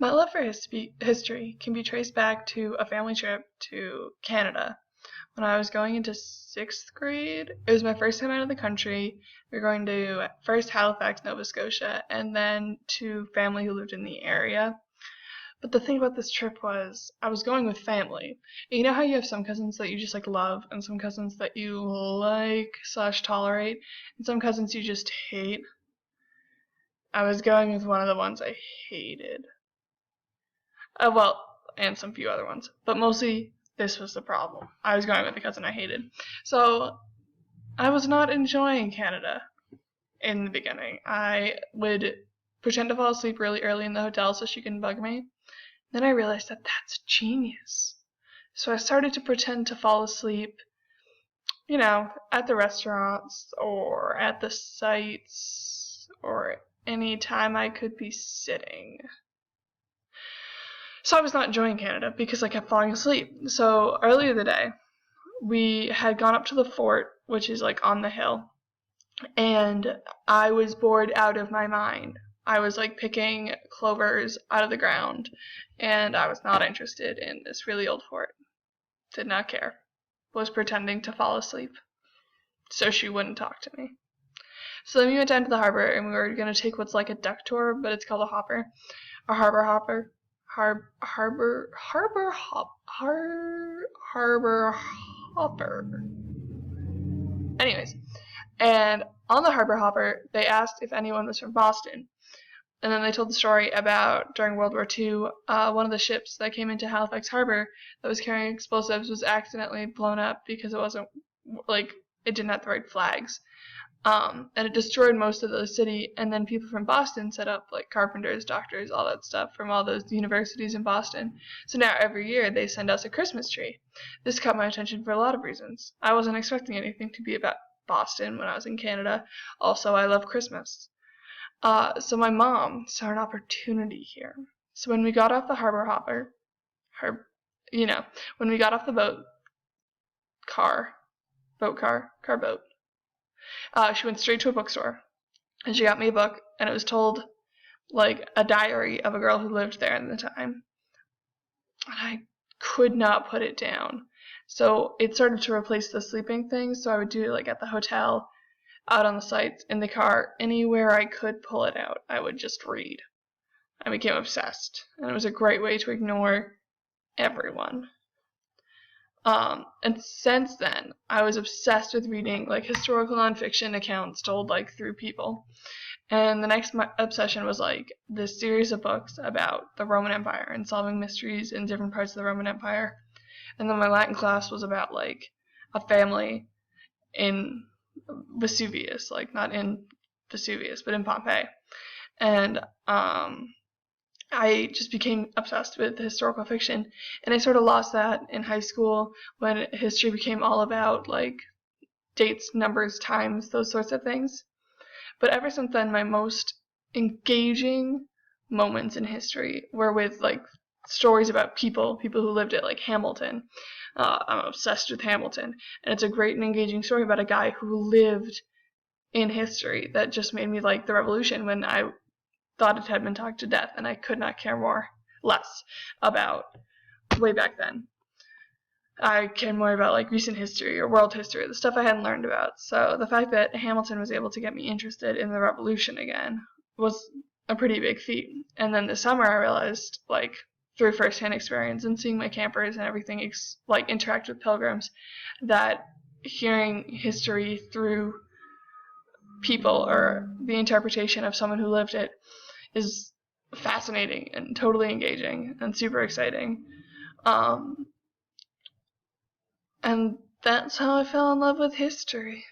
My love for history can be traced back to a family trip to Canada when I was going into sixth grade. It was my first time out of the country. We were going to first Halifax, Nova Scotia, and then to family who lived in the area. But the thing about this trip was I was going with family. And you know how you have some cousins that you just like love and some cousins that you like / tolerate and some cousins you just hate? I was going with one of the ones I hated. Well, and some few other ones. But mostly this was the problem. I was going with the cousin I hated. So I was not enjoying Canada in the beginning. I would pretend to fall asleep really early in the hotel so she couldn't bug me. Then I realized that that's genius. So I started to pretend to fall asleep, at the restaurants or at the sites or any time I could be sitting. So I was not enjoying Canada because I kept falling asleep. So earlier the day, we had gone up to the fort, which is like on the hill, and I was bored out of my mind. I was like picking clovers out of the ground, and I was not interested in this really old fort. Did not care. Was pretending to fall asleep so she wouldn't talk to me. So then we went down to the harbor, and we were going to take what's like a duck tour, but it's called a hopper. A harbor hopper. Harbor hopper. Anyways, and on the harbor hopper, they asked if anyone was from Boston. And then they told the story about during World War II, one of the ships that came into Halifax Harbor that was carrying explosives was accidentally blown up because it wasn't, it didn't have the right flags. And it destroyed most of the city, and then people from Boston set up, like, carpenters, doctors, all that stuff from all those universities in Boston. So now every year they send us a Christmas tree. This caught my attention for a lot of reasons. I wasn't expecting anything to be about Boston when I was in Canada. Also, I love Christmas. So my mom saw an opportunity here. So when we got off the harbor hopper, when we got off the boat, she went straight to a bookstore, and she got me a book, and it was told, like, a diary of a girl who lived there at the time. And I could not put it down. So it started to replace the sleeping thing, so I would do it, like, at the hotel, out on the sites, in the car, anywhere I could pull it out, I would just read. I became obsessed, and it was a great way to ignore everyone. And since then, I was obsessed with reading, like, historical nonfiction accounts told, like, through people. And the next obsession was, like, this series of books about the Roman Empire and solving mysteries in different parts of the Roman Empire. And then my Latin class was about, like, a family in Vesuvius, like, not in Vesuvius, but in Pompeii. And, I just became obsessed with historical fiction, and I sort of lost that in high school when history became all about, like, dates, numbers, times, those sorts of things. But ever since then, my most engaging moments in history were with, like, stories about people who lived it, like Hamilton. I'm obsessed with Hamilton, and it's a great and engaging story about a guy who lived in history that just made me like the revolution when I thought it had been talked to death, and I could not care less about way back then. I cared more about, like, recent history or world history, the stuff I hadn't learned about. So the fact that Hamilton was able to get me interested in the revolution again was a pretty big feat. And then this summer I realized, like, through first-hand experience and seeing my campers and everything, interact with pilgrims, that hearing history through people or the interpretation of someone who lived it is fascinating and totally engaging and super exciting. And that's how I fell in love with history.